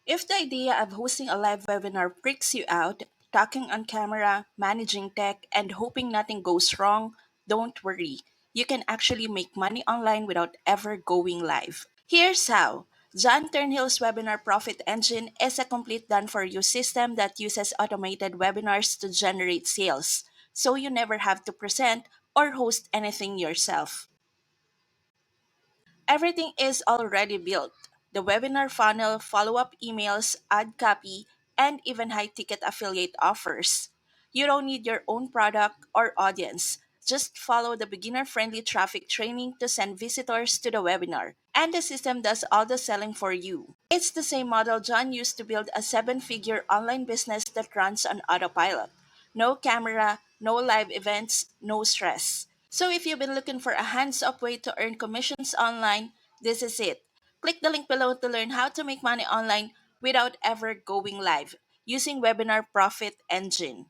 If the idea of hosting a live webinar freaks you out, talking on camera, managing tech, and hoping nothing goes wrong, don't worry. You can actually make money online without ever going live. Here's how. John Thornhill's Webinar Profit Engine is a complete done for you system that uses automated webinars to generate sales, so you never have to present or host anything yourself. Everything is already built. The webinar funnel, follow up emails, ad copy, and even high ticket affiliate offers. You don't need your own product or audience. Just follow the beginner friendly traffic training to send visitors to the webinar. And the system does all the selling for you. It's the same model John used to build a seven-figure online business that runs on autopilot. No camera, no live events, no stress. So if you've been looking for a hands-off way to earn commissions online, this is it. Click the link below to learn how to make money online without ever going live using Webinar Profit Engine.